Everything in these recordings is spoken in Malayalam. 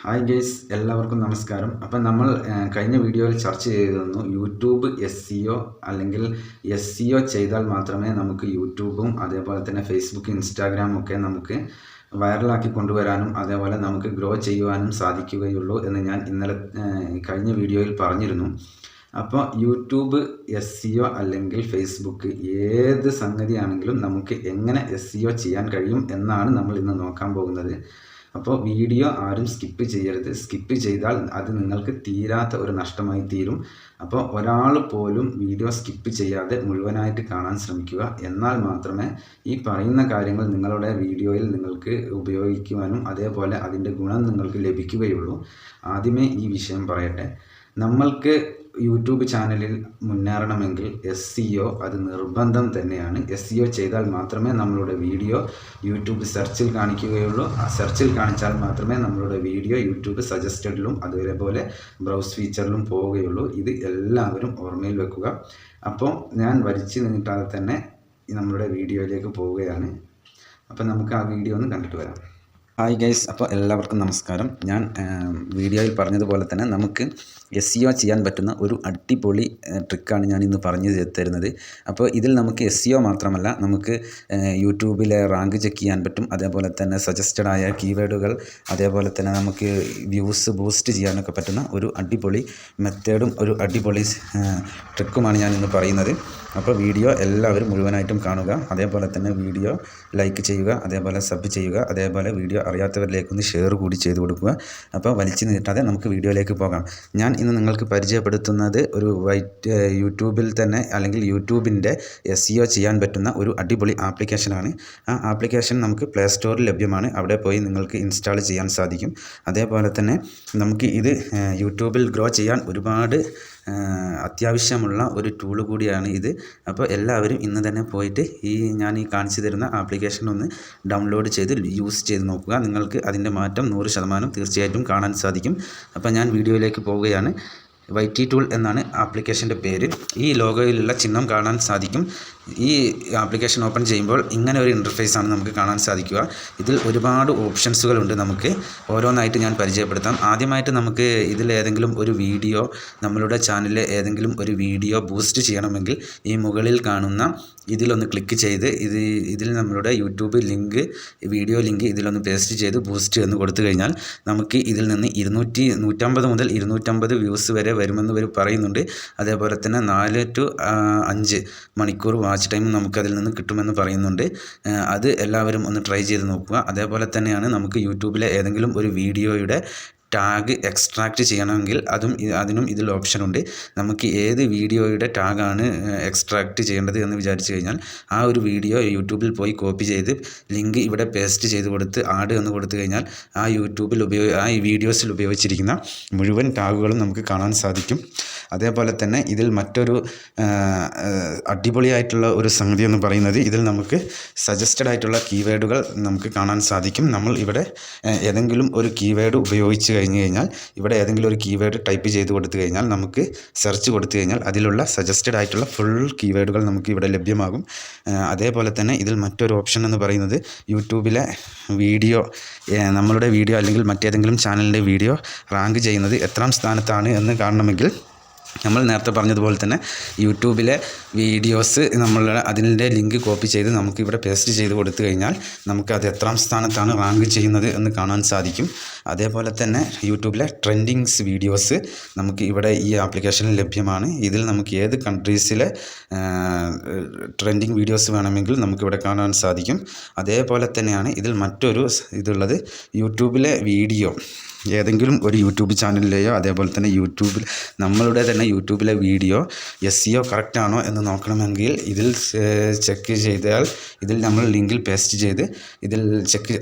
ഹായ് ഗൈസ്, എല്ലാവർക്കും നമസ്കാരം. അപ്പം നമ്മൾ കഴിഞ്ഞ വീഡിയോയിൽ ചർച്ച ചെയ്തിരുന്നു യൂട്യൂബ് SEO അല്ലെങ്കിൽ SEO ചെയ്താൽ മാത്രമേ നമുക്ക് യൂട്യൂബും അതേപോലെ തന്നെ ഫേസ്ബുക്ക്, ഇൻസ്റ്റാഗ്രാം ഒക്കെ നമുക്ക് വൈറലാക്കി കൊണ്ടുവരാനും അതേപോലെ നമുക്ക് ഗ്രോ ചെയ്യുവാനും സാധിക്കുകയുള്ളൂ എന്ന് ഞാൻ കഴിഞ്ഞ വീഡിയോയിൽ പറഞ്ഞിരുന്നു. അപ്പോൾ യൂട്യൂബ് SEO അല്ലെങ്കിൽ ഫേസ്ബുക്ക് ഏത് സംഗതിയാണെങ്കിലും നമുക്ക് എങ്ങനെ SEO ചെയ്യാൻ കഴിയും എന്നാണ് നമ്മൾ ഇന്ന് നോക്കാൻ പോകുന്നത്. അപ്പോൾ വീഡിയോ ആരും സ്കിപ്പ് ചെയ്യരുത്. സ്കിപ്പ് ചെയ്താൽ അത് നിങ്ങൾക്ക് തീരാത്ത ഒരു നഷ്ടമായി തീരും. അപ്പോൾ ഒരാൾ പോലും വീഡിയോ സ്കിപ്പ് ചെയ്യാതെ മുഴുവനായിട്ട് കാണാൻ ശ്രമിക്കുക. എന്നാൽ മാത്രമേ ഈ പറയുന്ന കാര്യങ്ങൾ നിങ്ങളുടെ വീഡിയോയിൽ നിങ്ങൾക്ക് ഉപയോഗിക്കുവാനും അതേപോലെ അതിൻ്റെ ഗുണം നിങ്ങൾക്ക് ലഭിക്കുകയുള്ളൂ. ആദ്യമേ ഈ വിഷയം പറയട്ടെ. നമ്മൾക്ക് യൂട്യൂബ് ചാനലിൽ മുന്നേറണമെങ്കിൽ SEO അത് നിർബന്ധം തന്നെയാണ്. SEO ചെയ്താൽ മാത്രമേ നമ്മളുടെ വീഡിയോ യൂട്യൂബ് സെർച്ചിൽ കാണിക്കുകയുള്ളൂ. ആ സെർച്ചിൽ കാണിച്ചാൽ മാത്രമേ നമ്മളുടെ വീഡിയോ യൂട്യൂബ് സജസ്റ്റഡിലും അതേപോലെ ബ്രൗസ് ഫീച്ചറിലും പോവുകയുള്ളൂ. ഇത് എല്ലാവരും ഓർമ്മയിൽ വെക്കുക. അപ്പോൾ ഞാൻ വലിച്ചു നീട്ടാതെ തന്നെ നമ്മളുടെ വീഡിയോയിലേക്ക് പോവുകയാണ്. അപ്പോൾ നമുക്ക് ആ വീഡിയോ ഒന്ന് കണ്ടിട്ട് വരാം. ഹായ് ഗൈസ്, അപ്പോൾ എല്ലാവർക്കും നമസ്കാരം. ഞാൻ വീഡിയോയിൽ പറഞ്ഞതുപോലെ തന്നെ നമുക്ക് SEO ചെയ്യാൻ പറ്റുന്ന ഒരു അടിപൊളി ട്രിക്കാണ് ഞാൻ ഇന്ന് പറഞ്ഞു തരുന്നത്. അപ്പോൾ ഇതിൽ നമുക്ക് SEO മാത്രമല്ല, നമുക്ക് യൂട്യൂബിലെ റാങ്ക് ചെക്ക് ചെയ്യാൻ പറ്റും. അതേപോലെ തന്നെ സജസ്റ്റഡ് ആയ കീവേഡുകൾ, അതേപോലെ തന്നെ നമുക്ക് വ്യൂസ് ബൂസ്റ്റ് ചെയ്യാനൊക്കെ പറ്റുന്ന ഒരു അടിപൊളി മെത്തേഡും ഒരു അടിപൊളി ട്രിക്കുമാണ് ഞാൻ ഇന്ന് പറയുന്നത്. അപ്പോൾ വീഡിയോ എല്ലാവരും മുഴുവനായിട്ടും കാണുക. അതേപോലെ തന്നെ വീഡിയോ ലൈക്ക് ചെയ്യുക, അതേപോലെ സബ് ചെയ്യുക, അതേപോലെ വീഡിയോ അറിയാത്തവരിലേക്കൊന്ന് ഷെയർ കൂടി ചെയ്ത് കൊടുക്കുക. അപ്പോൾ വലിച്ചു നീട്ടാതെ നമുക്ക് വീഡിയോയിലേക്ക് പോകാം. ഞാൻ ഇന്ന് നിങ്ങൾക്ക് പരിചയപ്പെടുത്തുന്നത് ഒരു യൂട്യൂബിൽ തന്നെ അല്ലെങ്കിൽ യൂട്യൂബിൻ്റെ SEO ചെയ്യാൻ പറ്റുന്ന ഒരു അടിപൊളി ആപ്ലിക്കേഷനാണ്. ആ ആപ്ലിക്കേഷൻ നമുക്ക് പ്ലേ സ്റ്റോറിൽ ലഭ്യമാണ്. അവിടെ പോയി നിങ്ങൾക്ക് ഇൻസ്റ്റാൾ ചെയ്യാൻ സാധിക്കും. അതേപോലെ തന്നെ നമുക്ക് ഇത് യൂട്യൂബിൽ ഗ്രോ ചെയ്യാൻ ഒരുപാട് അത്യാവശ്യമുള്ള ഒരു ടൂള് കൂടിയാണ് ഇത്. അപ്പോൾ എല്ലാവരും ഇന്ന് തന്നെ പോയിട്ട് ഞാൻ കാണിച്ചു തരുന്ന ആപ്ലിക്കേഷൻ ഒന്ന് ഡൗൺലോഡ് ചെയ്ത് യൂസ് ചെയ്ത് നോക്കുക. നിങ്ങൾക്ക് അതിൻ്റെ മാറ്റം 100% തീർച്ചയായിട്ടും കാണാൻ സാധിക്കും. അപ്പോൾ ഞാൻ വീഡിയോയിലേക്ക് പോവുകയാണ്. YT ടൂൾ എന്നാണ് ആപ്ലിക്കേഷൻ്റെ പേര്. ഈ ലോഗോയിലുള്ള ചിഹ്നം കാണാൻ സാധിക്കും. ഈ ആപ്ലിക്കേഷൻ ഓപ്പൺ ചെയ്യുമ്പോൾ ഇങ്ങനെ ഒരു ഇൻ്റർഫേസാണ് നമുക്ക് കാണാൻ സാധിക്കുക. ഇതിൽ ഒരുപാട് ഓപ്ഷൻസുകളുണ്ട്. നമുക്ക് ഓരോന്നായിട്ട് ഞാൻ പരിചയപ്പെടുത്താം. ആദ്യമായിട്ട് നമുക്ക് ഇതിൽ ഏതെങ്കിലും ഒരു വീഡിയോ, നമ്മളുടെ ചാനലിലെ ഏതെങ്കിലും ഒരു വീഡിയോ ബൂസ്റ്റ് ചെയ്യണമെങ്കിൽ ഈ മുകളിൽ കാണുന്ന ഇതിലൊന്ന് ക്ലിക്ക് ചെയ്ത് ഇതിൽ നമ്മളുടെ യൂട്യൂബ് ലിങ്ക്, വീഡിയോ ലിങ്ക് ഇതിലൊന്ന് പേസ്റ്റ് ചെയ്ത് ബൂസ്റ്റ് എന്ന് കൊടുത്തു കഴിഞ്ഞാൽ നമുക്ക് ഇതിൽ നിന്ന് 150 മുതൽ 250 വ്യൂസ് വരെ വരുമെന്ന് ഇവർ പറയുന്നുണ്ട്. അതേപോലെ തന്നെ 4 to 5 മണിക്കൂർ വാച്ച് ടൈം നമുക്കതിൽ നിന്ന് കിട്ടുമെന്ന് പറയുന്നുണ്ട്. അത് എല്ലാവരും ഒന്ന് ട്രൈ ചെയ്ത് നോക്കുക. അതേപോലെ തന്നെയാണ് നമുക്ക് യൂട്യൂബിലെ ഏതെങ്കിലും ഒരു വീഡിയോയുടെ ടാഗ് എക്സ്ട്രാക്റ്റ് ചെയ്യണമെങ്കിൽ അതിനും ഇതിൽ ഓപ്ഷനുണ്ട്. നമുക്ക് ഏത് വീഡിയോയുടെ ടാഗാണ് എക്സ്ട്രാക്റ്റ് ചെയ്യേണ്ടത് എന്ന് വിചാരിച്ചു കഴിഞ്ഞാൽ ആ ഒരു വീഡിയോ യൂട്യൂബിൽ പോയി കോപ്പി ചെയ്ത് ലിങ്ക് ഇവിടെ പേസ്റ്റ് ചെയ്ത് കൊടുത്ത് ആഡ് എന്ന് കൊടുത്തു കഴിഞ്ഞാൽ ആ വീഡിയോസിൽ ഉപയോഗിച്ചിരിക്കുന്ന മുഴുവൻ ടാഗുകളും നമുക്ക് കാണാൻ സാധിക്കും. അതേപോലെ തന്നെ ഇതിൽ മറ്റൊരു അടിപൊളിയായിട്ടുള്ള ഒരു സംഗതി എന്ന് പറയുന്നത്, ഇതിൽ നമുക്ക് സജസ്റ്റഡ് ആയിട്ടുള്ള കീവേഡുകൾ നമുക്ക് കാണാൻ സാധിക്കും. നമ്മൾ ഇവിടെ ഏതെങ്കിലും ഒരു കീവേഡ് ഉപയോഗിച്ച് കഴിഞ്ഞ് കഴിഞ്ഞാൽ ഇവിടെ ഏതെങ്കിലും ഒരു കീവേഡ് ടൈപ്പ് ചെയ്ത് കൊടുത്തു കഴിഞ്ഞാൽ നമുക്ക് സെർച്ച് കൊടുത്തു കഴിഞ്ഞാൽ അതിലുള്ള സജസ്റ്റഡ് ആയിട്ടുള്ള ഫുൾ കീവേഡുകൾ നമുക്ക് ഇവിടെ ലഭ്യമാകും. അതേപോലെ തന്നെ ഇതിൽ മറ്റൊരു ഓപ്ഷൻ എന്ന് പറയുന്നത് യൂട്യൂബിലെ വീഡിയോ, നമ്മളുടെ വീഡിയോ അല്ലെങ്കിൽ മറ്റേതെങ്കിലും ചാനലിൻ്റെ വീഡിയോ റാങ്ക് ചെയ്യുന്നത് എത്രാം സ്ഥാനത്താണ് എന്ന് കാണണമെങ്കിൽ നമ്മൾ നേരത്തെ പറഞ്ഞതുപോലെ തന്നെ യൂട്യൂബിലെ വീഡിയോസ് അതിൻ്റെ ലിങ്ക് കോപ്പി ചെയ്ത് നമുക്കിവിടെ പേസ്റ്റ് ചെയ്ത് കൊടുത്തു കഴിഞ്ഞാൽ നമുക്കത് എത്രാം സ്ഥാനത്താണ് റാങ്ക് ചെയ്യുന്നത് എന്ന് കാണാൻ സാധിക്കും. അതേപോലെ തന്നെ യൂട്യൂബിലെ ട്രെൻഡിങ്സ് വീഡിയോസ് നമുക്ക് ഇവിടെ ഈ ആപ്ലിക്കേഷനിൽ ലഭ്യമാണ്. ഇതിൽ നമുക്ക് ഏത് കൺട്രീസിലെ ട്രെൻഡിങ് വീഡിയോസ് വേണമെങ്കിൽ നമുക്കിവിടെ കാണാൻ സാധിക്കും. അതേപോലെ തന്നെയാണ് ഇതിൽ മറ്റൊരു ഇതുള്ളത്, യൂട്യൂബിലെ വീഡിയോ ഏതെങ്കിലും ഒരു യൂട്യൂബ് ചാനലിലെയോ അതേപോലെ തന്നെ നമ്മളുടെ തന്നെ യൂട്യൂബിലെ വീഡിയോ SEO കറക്റ്റാണോ എന്ന് നോക്കണമെങ്കിൽ ഇതിൽ ചെക്ക് ചെയ്താൽ ഇതിൽ നമ്മൾ ലിങ്കിൽ പേസ്റ്റ് ചെയ്ത് ഇതിൽ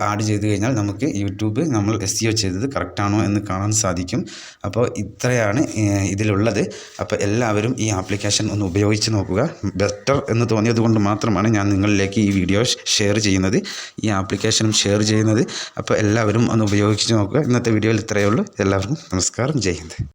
ആഡ് ചെയ്ത് കഴിഞ്ഞാൽ നമുക്ക് യൂട്യൂബ് നമ്മൾ SEO ചെയ്തത് കറക്റ്റാണോ എന്ന് കാണാൻ സാധിക്കും. അപ്പോൾ ഇത്രയാണ് ഇതിലുള്ളത്. അപ്പോൾ എല്ലാവരും ഈ ആപ്ലിക്കേഷൻ ഒന്ന് ഉപയോഗിച്ച് നോക്കുക. ബെറ്റർ എന്ന് തോന്നിയത് കൊണ്ട് മാത്രമാണ് ഞാൻ നിങ്ങളിലേക്ക് ഈ വീഡിയോ ഷെയർ ചെയ്യുന്നത്, ഈ ആപ്ലിക്കേഷനും ഷെയർ ചെയ്യുന്നത്. അപ്പോൾ എല്ലാവരും ഒന്ന് ഉപയോഗിച്ച് നോക്കുക. ഇന്നത്തെ വീഡിയോയിൽ ഇത്രയേ ഉള്ളൂ. എല്ലാവർക്കും നമസ്കാരം. ജയ് ഹിന്ദ്.